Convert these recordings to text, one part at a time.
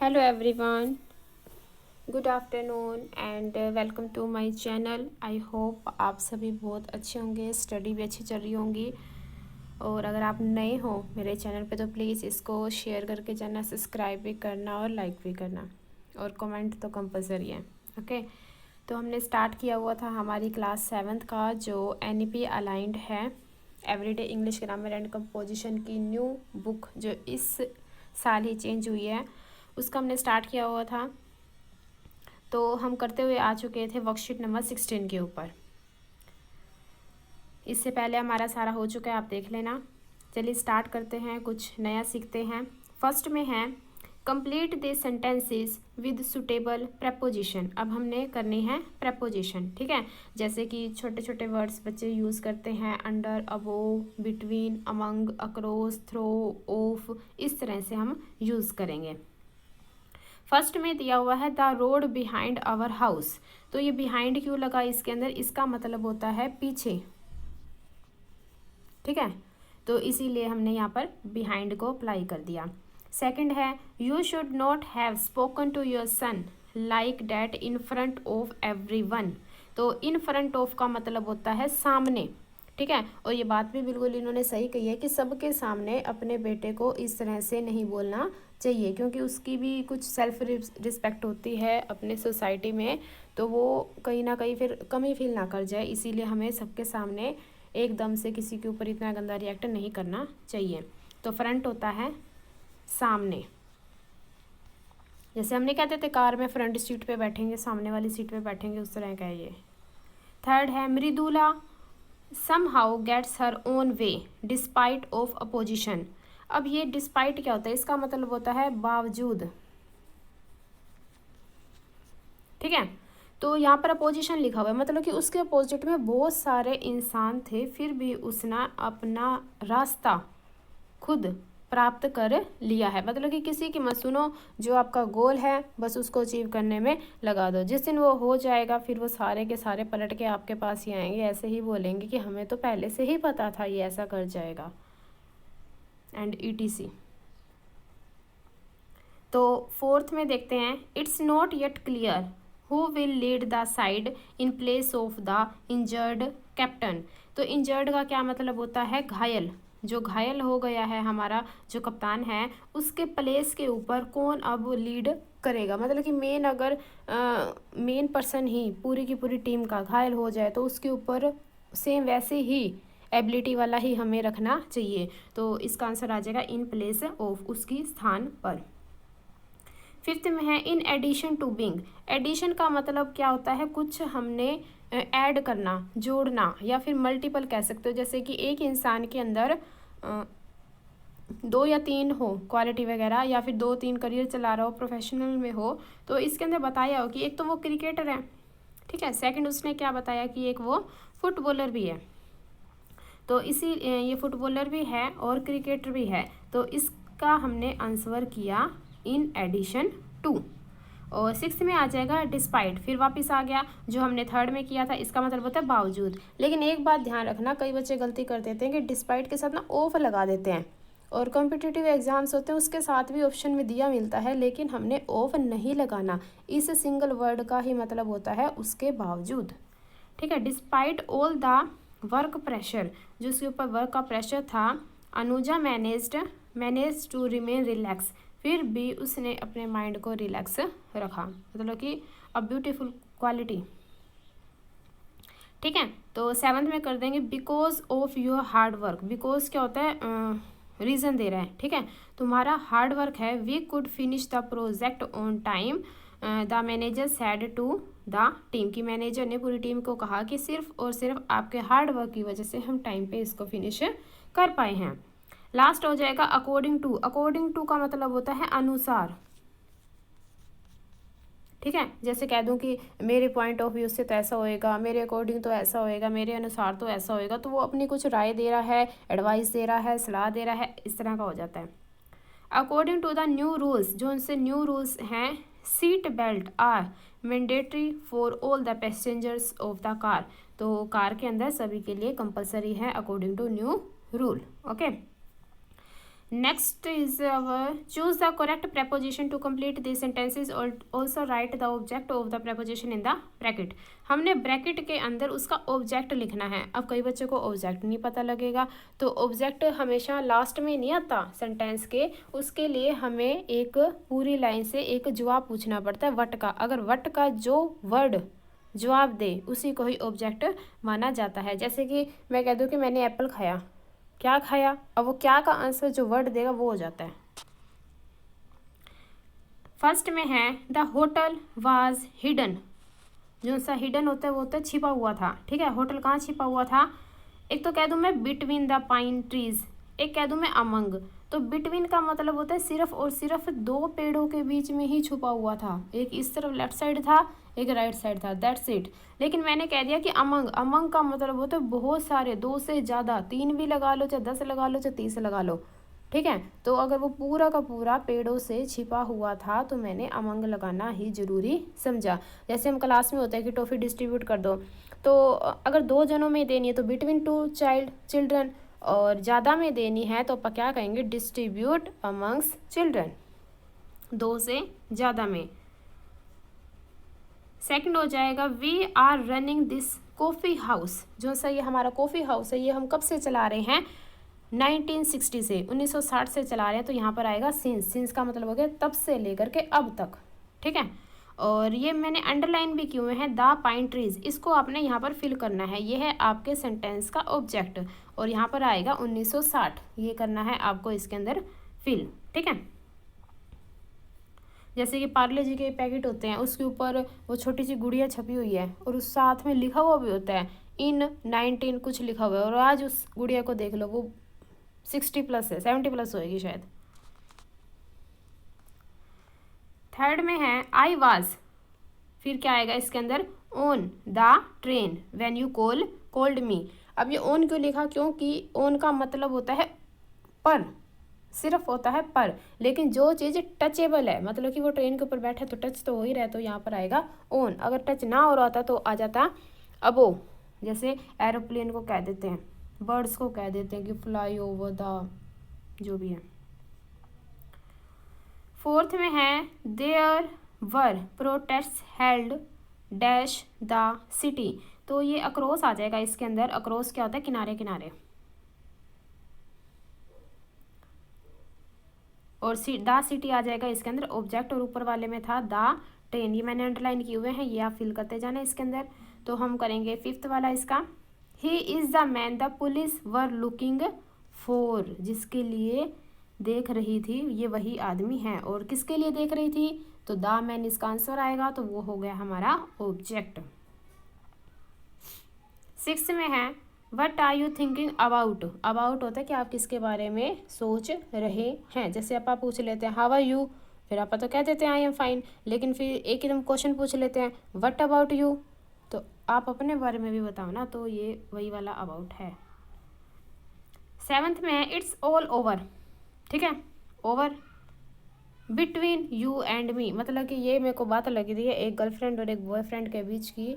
Hello everyone, good afternoon and welcome to my channel. I hope आप सभी बहुत अच्छे होंगे, स्टडी भी अच्छी चल रही होंगी। और अगर आप नए हो मेरे चैनल पे तो प्लीज़ इसको शेयर करके जाना, सब्सक्राइब भी करना और लाइक भी करना, और कमेंट तो कंपलसरी है। ओके, तो हमने स्टार्ट किया हुआ था हमारी क्लास 7th का जो NEP अलाइंड है, everyday English grammar and composition की न्यू बुक जो इस साल ही चेंज हुई है, उसका हमने स्टार्ट किया हुआ था। तो हम करते हुए आ चुके थे वर्कशीट नंबर 16 के ऊपर। इससे पहले हमारा सारा हो चुका है, आप देख लेना। चलिए स्टार्ट करते हैं, कुछ नया सीखते हैं। फर्स्ट में है complete the sentences with suitable preposition. अब हमने करनी है प्रेपोजिशन, ठीक है। जैसे कि छोटे छोटे वर्ड्स बच्चे यूज़ करते हैं, under, above, between, among, across, through, of, इस तरह से हम यूज़ करेंगे। फर्स्ट में दिया हुआ है the road behind our house. तो ये बिहाइंड क्यों लगा इसके अंदर, इसका मतलब होता है पीछे, ठीक है। तो इसीलिए हमने यहाँ पर बिहाइंड को अप्लाई कर दिया। सेकंड है you should not have spoken to your son like that in front of everyone. तो इन फ्रंट ऑफ का मतलब होता है सामने, ठीक है। और ये बात भी बिल्कुल इन्होंने सही कही है कि सबके सामने अपने बेटे को इस तरह से नहीं बोलना चाहिए, क्योंकि उसकी भी कुछ सेल्फ रिस्पेक्ट होती है अपने सोसाइटी में, तो वो कहीं ना कहीं फिर कमी फील ना कर जाए। इसीलिए हमें सबके सामने एकदम से किसी के ऊपर इतना गंदा रिएक्ट नहीं करना चाहिए। तो फ्रंट होता है सामने, जैसे हमने कहते थे कार में फ्रंट सीट पे बैठेंगे, सामने वाली सीट पे बैठेंगे, उस तरह का ये। थर्ड है Mridula somehow gets her own way despite of opposition। अब ये डिस्पाइट क्या होता है, इसका मतलब होता है बावजूद, ठीक है। तो यहाँ पर अपोजिशन लिखा हुआ है, मतलब कि उसके अपोजिट में बहुत सारे इंसान थे, फिर भी उसने अपना रास्ता खुद प्राप्त कर लिया है। मतलब कि किसी की मत सुनो, जो आपका गोल है बस उसको अचीव करने में लगा दो। जिस दिन वो हो जाएगा फिर वो सारे के सारे पलट के आपके पास ही आएंगे, ऐसे ही बोलेंगे कि हमें तो पहले से ही पता था ये ऐसा कर जाएगा, एंड ETC। तो फोर्थ में देखते हैं it's not yet clear who will lead the side in place of the injured captain. तो इंजर्ड का क्या मतलब होता है, घायल। जो घायल हो गया है हमारा जो कप्तान है, उसके प्लेस के ऊपर कौन अब लीड करेगा। मतलब कि मेन अगर मेन पर्सन ही पूरी की पूरी टीम का घायल हो जाए तो उसके ऊपर सेम वैसे ही एबिलिटी वाला ही हमें रखना चाहिए। तो इसका आंसर आ जाएगा इन प्लेस ऑफ, उसकी स्थान पर। फिफ्थ में है in addition to being. Addition का मतलब क्या होता है, कुछ हमने ऐड करना, जोड़ना, या फिर मल्टीपल कह सकते हो। जैसे कि एक इंसान के अंदर 2 या 3 हो क्वालिटी वगैरह, या फिर 2-3 करियर चला रहा हो, प्रोफेशनल में हो, तो इसके अंदर बताया हो कि एक तो वो क्रिकेटर है, ठीक है। सेकंड उसने क्या बताया कि एक वो फुटबॉलर भी है। तो इसी ये फुटबॉलर भी है और क्रिकेटर भी है, तो इसका हमने आंसर किया इन एडिशन टू। और सिक्स्थ में आ जाएगा डिस्पाइट, फिर वापस आ गया जो हमने थर्ड में किया था, इसका मतलब होता है बावजूद। लेकिन एक बात ध्यान रखना, कई बच्चे गलती कर देते हैं कि डिस्पाइट के साथ ना ऑफ लगा देते हैं, और कॉम्पिटिटिव एग्जाम्स होते हैं उसके साथ भी ऑप्शन में दिया मिलता है, लेकिन हमने ऑफ नहीं लगाना। इस सिंगल वर्ड का ही मतलब होता है उसके बावजूद, ठीक है। Despite all the work pressure, जो उसके ऊपर वर्क का प्रेशर था, Anuja manage to remain relax, फिर भी उसने अपने माइंड को रिलैक्स रखा, मतलब कि अ ब्यूटीफुल क्वालिटी, ठीक है। तो 7th में कर देंगे because of your hard work. Because क्या होता है, रीज़न दे रहा है, ठीक है। तुम्हारा हार्ड वर्क है, we could finish the project on time, the manager said to the team. की मैनेजर ने पूरी टीम को कहा कि सिर्फ और सिर्फ आपके हार्ड वर्क की वजह से हम टाइम पे इसको फिनिश कर पाए हैं। लास्ट हो जाएगा अकॉर्डिंग टू। अकॉर्डिंग टू का मतलब होता है अनुसार, ठीक है। जैसे कह दूं कि मेरे पॉइंट ऑफ व्यू से तो ऐसा होएगा, मेरे अकॉर्डिंग तो ऐसा होएगा, मेरे अनुसार तो ऐसा होएगा, तो वो अपनी कुछ राय दे रहा है, एडवाइस दे रहा है, सलाह दे रहा है, इस तरह का हो जाता है। According to the new rules, जो उनसे न्यू रूल्स हैं, seat belt are mandatory for all the passengers of the car. तो कार के अंदर सभी के लिए कंपलसरी है according to new rule, okay. Next is our choose the correct preposition to complete the sentences और also write the object of the preposition in the bracket. हमने bracket के अंदर उसका ऑब्जेक्ट लिखना है। अब कई बच्चों को ऑब्जेक्ट नहीं पता लगेगा, तो ऑब्जेक्ट हमेशा लास्ट में नहीं आता सेंटेंस के, उसके लिए हमें एक पूरी लाइन से एक जवाब पूछना पड़ता है वट का। अगर वट का जो वर्ड जवाब दे उसी को ही ऑब्जेक्ट माना जाता है। जैसे कि मैं कह दूँ कि मैंने एप्पल खाया, क्या खाया, अब वो क्या का आंसर जो वर्ड देगा वो हो जाता है। फर्स्ट में है द होटल वाज हिडन। जो सा हिडन होता है वो होता है छिपा हुआ था। ठीक है, होटल कहाँ छिपा हुआ था? एक तो कह दूँ मैं बिटवीन द पाइन ट्रीज, एक कह दूँ मैं अमंग। तो बिटवीन का मतलब होता है सिर्फ और सिर्फ दो पेड़ों के बीच में ही छुपा हुआ था, एक इस तरफ लेफ्ट साइड था, एक राइट साइड था, दैट्स इट। लेकिन मैंने कह दिया कि अमंग, अमंग का मतलब होता है बहुत सारे, दो से ज़्यादा, 3 भी लगा लो, चाहे 10 लगा लो, चाहे 30 लगा लो। ठीक है, तो अगर वो पूरा का पूरा पेड़ों से छिपा हुआ था तो मैंने अमंग लगाना ही जरूरी समझा। जैसे हम क्लास में होता है कि टॉफ़ी डिस्ट्रीब्यूट कर दो, तो अगर 2 जनों में देनी है तो बिटवीन 2 चिल्ड्रन, और ज़्यादा में देनी है तो अपन क्या कहेंगे? डिस्ट्रीब्यूट अमंग्स चिल्ड्रन, 2 से ज़्यादा में। सेकंड हो जाएगा we are running this coffee house. जो सा ये हमारा कॉफ़ी हाउस है ये हम कब से चला रहे हैं? 1960 से, 1960 से चला रहे हैं। तो यहाँ पर आएगा सिंस, सिंस का मतलब हो गया तब से लेकर के अब तक। ठीक है, और ये मैंने अंडरलाइन भी किए हुए हैं द पाइन ट्रीज, इसको आपने यहाँ पर फिल करना है। ये है आपके सेंटेंस का ऑब्जेक्ट, और यहाँ पर आएगा 1960, ये करना है आपको इसके अंदर फिल। ठीक है, जैसे कि पार्ले जी के पैकेट होते हैं उसके ऊपर वो छोटी सी गुड़िया छपी हुई है और उस साथ में लिखा हुआ भी होता है इन 19 कुछ लिखा हुआ है, और आज उस गुड़िया को देख लो वो 60 प्लस है, 70 प्लस होएगी शायद। थर्ड में है आई वाज, फिर क्या आएगा इसके अंदर? On the train when you called me. अब ये ऑन क्यों लिखा? क्योंकि ऑन का मतलब होता है पर, सिर्फ होता है पर, लेकिन जो चीज़ टचेबल है, मतलब कि वो ट्रेन के ऊपर बैठे तो टच तो हो ही रहा है, तो यहाँ पर आएगा ऑन। अगर टच ना हो रहा था तो आ जाता अबो, जैसे एरोप्लेन को कह देते हैं, बर्ड्स को कह देते हैं कि फ्लाई ओवर द, जो भी है। फोर्थ में है there were protest held dash the city. तो ये अक्रॉस आ जाएगा इसके अंदर। अक्रॉस क्या होता है? किनारे किनारे। और द सिटी आ जाएगा इसके अंदर ऑब्जेक्ट, और ऊपर वाले में था द ट्रेन। ये मैंने अंडरलाइन किए हुए हैं, ये आप फिल करते जाना इसके अंदर। तो हम करेंगे फिफ्थ वाला इसका, he is the man the police were looking for, जिसके लिए देख रही थी, ये वही आदमी है। और किसके लिए देख रही थी? तो द मैन इसका आंसर आएगा, तो वो हो गया हमारा ऑब्जेक्ट। सिक्स में है what are you thinking about. About होता है कि आप किसके बारे में सोच रहे हैं। जैसे आप पूछ लेते हैं हाउ आर यू, फिर आप तो कह देते हैं आई एम फाइन, लेकिन फिर एक एकदम क्वेश्चन पूछ लेते हैं वट अबाउट यू, तो आप अपने बारे में भी बताओ ना, तो ये वही वाला अबाउट है। सेवन्थ में है इट्स ऑल ओवर। ठीक है, over between you and me, मतलब कि ये मेरे को बात लगी थी एक गर्लफ्रेंड और एक बॉयफ्रेंड के बीच की,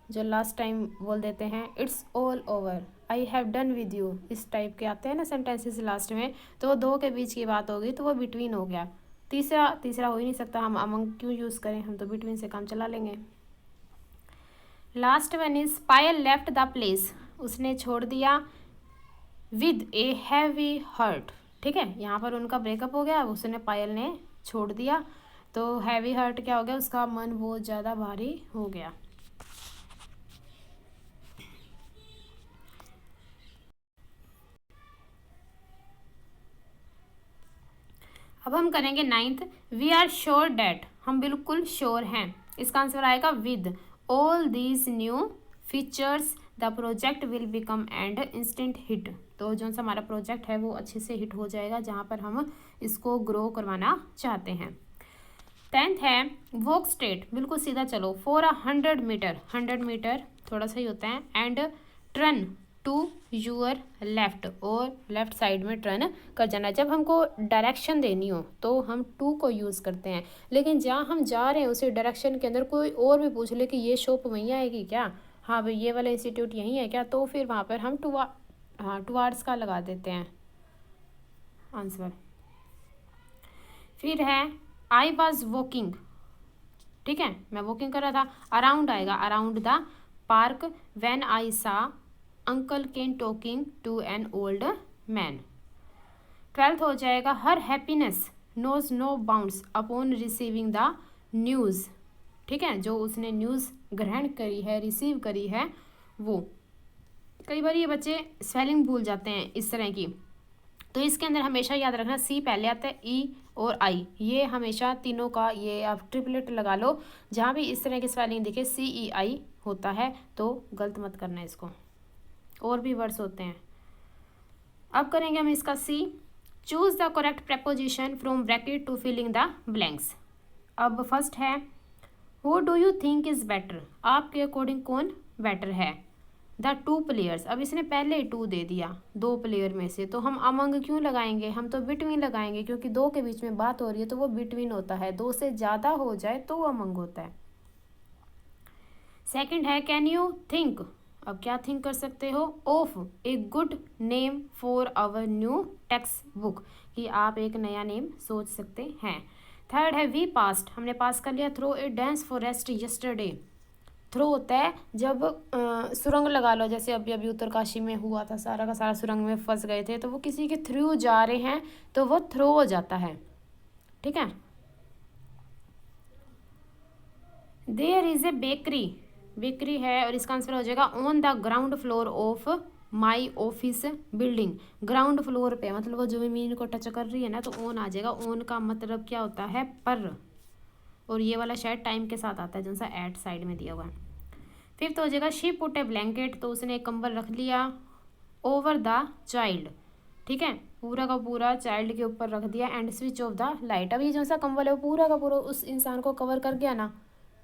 जो लास्ट टाइम बोल देते हैं it's all over, I have done with you, इस टाइप के आते हैं ना सेंटेंसेस लास्ट में, तो वो दो के बीच की बात होगी तो वो बिटवीन हो गया। तीसरा हो ही नहीं सकता, हम अमंग क्यों यूज़ करें, हम तो बिटवीन से काम चला लेंगे। Last one is Payal left the place, उसने छोड़ दिया विद ए हैवी हर्ट। ठीक है, यहाँ पर उनका ब्रेकअप हो गया, उसने पायल ने छोड़ दिया, तो हैवी हर्ट क्या हो गया? उसका मन बहुत ज़्यादा भारी हो गया। अब हम करेंगे ninth, we are sure that, हम बिल्कुल श्योर हैं। इसका आंसर आएगा with all these new features the project will become and instant hit. तो जो सा हमारा प्रोजेक्ट है वो अच्छे से हिट हो जाएगा, जहाँ पर हम इसको ग्रो करवाना चाहते हैं। 10th है वॉक स्ट्रेट, बिल्कुल सीधा चलो, फॉर 100 मीटर, 100 मीटर थोड़ा सा ही होता है, and turn to your left, और लेफ्ट साइड में टर्न कर जाना। जब हमको डायरेक्शन देनी हो तो हम टू को यूज़ करते हैं, लेकिन जहाँ हम जा रहे हैं उसी डायरेक्शन के अंदर कोई और भी पूछ ले कि ये शॉप वहीं आएगी क्या, हाँ भाई ये वाला इंस्टीट्यूट यहीं है क्या, तो फिर वहाँ पर हम टुवार्ड्स का लगा देते हैं। आंसर। फिर है आई वॉज वॉकिंग, ठीक है, मैं वॉकिंग कर रहा था, अराउंड आएगा, around the park when I saw uncle Ken talking to an old man. 12th हो जाएगा her happiness knows no bounds upon receiving the news, ठीक है, जो उसने न्यूज़ ग्रहण करी है, रिसीव करी है वो। कई बार ये बच्चे स्पेलिंग भूल जाते हैं इस तरह की, तो इसके अंदर हमेशा याद रखना सी पहले आता है, ई और आई, ये हमेशा तीनों का ये आप ट्रिपलेट लगा लो, जहाँ भी इस तरह की स्पेलिंग दिखे सी ई आई होता है तो गलत मत करना इसको, और भी वर्ड्स होते हैं। अब करेंगे हम इसका C, choose the correct preposition from bracket to filling the blanks. अब फर्स्ट है who do you think is better, आपके अकॉर्डिंग कौन बेटर है। द टू प्लेयर्स, अब इसने पहले ही टू दे दिया, दो प्लेयर में से, तो हम अमंग क्यों लगाएंगे, हम तो बिटवीन लगाएंगे, क्योंकि दो के बीच में बात हो रही है तो वो बिटवीन होता है, दो से ज़्यादा हो जाए तो वो अमंग होता है। सेकंड है कैन यू थिंक, अब क्या थिंक कर सकते हो, of a good name for our new textbook, कि आप एक नया नेम सोच सकते हैं। थर्ड है वी पास्ट, हमने पास कर लिया, थ्रो ए डांस फॉरेस्ट यस्टरडे, थ्रो होता है जब सुरंग लगा लो, जैसे अभी अभी उत्तरकाशी में हुआ था, सारा का सारा सुरंग में फंस गए थे, तो वो किसी के थ्रू जा रहे हैं तो वो थ्रो हो जाता है, ठीक है। There is a bakery, bakery है और इसका आंसर हो जाएगा on the ground floor of my office building, ground floor पे, मतलब वो जो जमीन को टच कर रही है ना, तो ऑन आ जाएगा, ऑन का मतलब क्या होता है पर, और ये वाला शायद टाइम के साथ आता है, जैसा एट साइड में दिया हुआ है। फिफ्थ हो जाएगा शी पुट ए ब्लैंकेट, तो उसने एक कंबल रख लिया ओवर द चाइल्ड, ठीक है, पूरा का पूरा चाइल्ड के ऊपर रख दिया, and switch off the light, अब ये जो सा कंबल है वो पूरा का पूरा उस इंसान को कवर कर गया ना,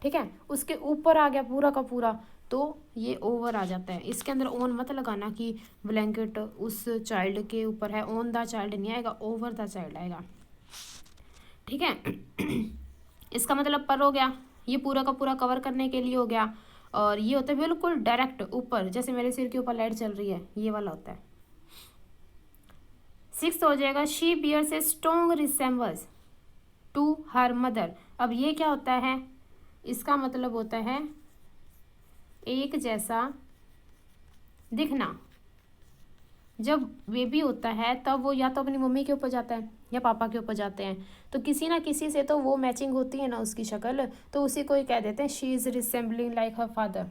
ठीक है, उसके ऊपर आ गया पूरा का पूरा, तो ये ओवर आ जाता है। इसके अंदर ऑन मत लगाना कि ब्लैंकेट उस चाइल्ड के ऊपर है, ऑन द चाइल्ड नहीं आएगा, ओवर द चाइल्ड आएगा, ठीक है। इसका मतलब पर हो गया, ये पूरा का पूरा कवर करने के लिए हो गया, और ये होता है बिल्कुल डायरेक्ट ऊपर, जैसे मेरे सिर के ऊपर लाइट चल रही है, ये वाला होता है। 6th हो जाएगा she bears a strong resembles to her mother, अब ये क्या होता है, इसका मतलब होता है एक जैसा दिखना। जब बेबी होता है तब वो या तो अपनी मम्मी के ऊपर जाता है या पापा के ऊपर जाते हैं, तो किसी ना किसी से तो वो मैचिंग होती है ना उसकी शक्ल, तो उसी को ही कह देते हैं she is resembling like her father,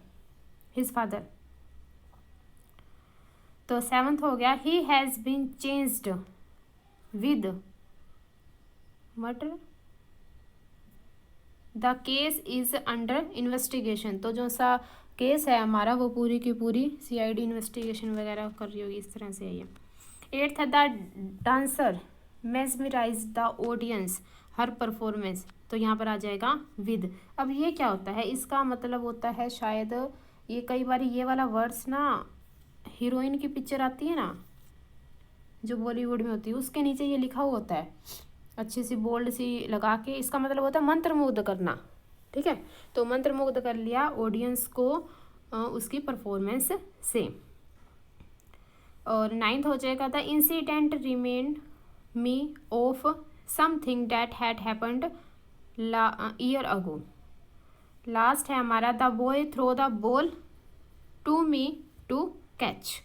his father. तो 7th हो गया he has been changed with murder, the case is under investigation, तो जो सा केस है हमारा वो पूरी की पूरी सीआईडी इन्वेस्टिगेशन वगैरह कर रही होगी, इस तरह से है ये। 8th है the dancer mesmerise the audience her performance, तो यहाँ पर आ जाएगा विद। अब ये क्या होता है, इसका मतलब होता है शायद ये कई बार ये वाला वर्ड्स ना हीरोइन की पिक्चर आती है ना जो बॉलीवुड में होती है, उसके नीचे ये लिखा हुआ होता है अच्छी सी बोल्ड सी लगा के, इसका मतलब होता है मंत्रमुग्ध करना, ठीक है, तो मंत्रमुग्ध कर लिया ऑडियंस को उसकी परफॉर्मेंस से। और 9th हो जाएगा the incident remind me of something that had happened year ago. Last है हमारा the boy throw the ball to me to catch.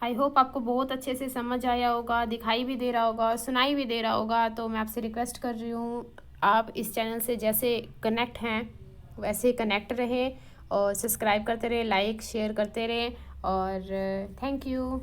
I hope आपको बहुत अच्छे से समझ आया होगा, दिखाई भी दे रहा होगा, सुनाई भी दे रहा होगा, तो मैं आपसे रिक्वेस्ट कर रही हूँ आप इस चैनल से जैसे कनेक्ट हैं वैसे कनेक्ट रहें और सब्सक्राइब करते रहें, लाइक शेयर करते रहें, और थैंक यू।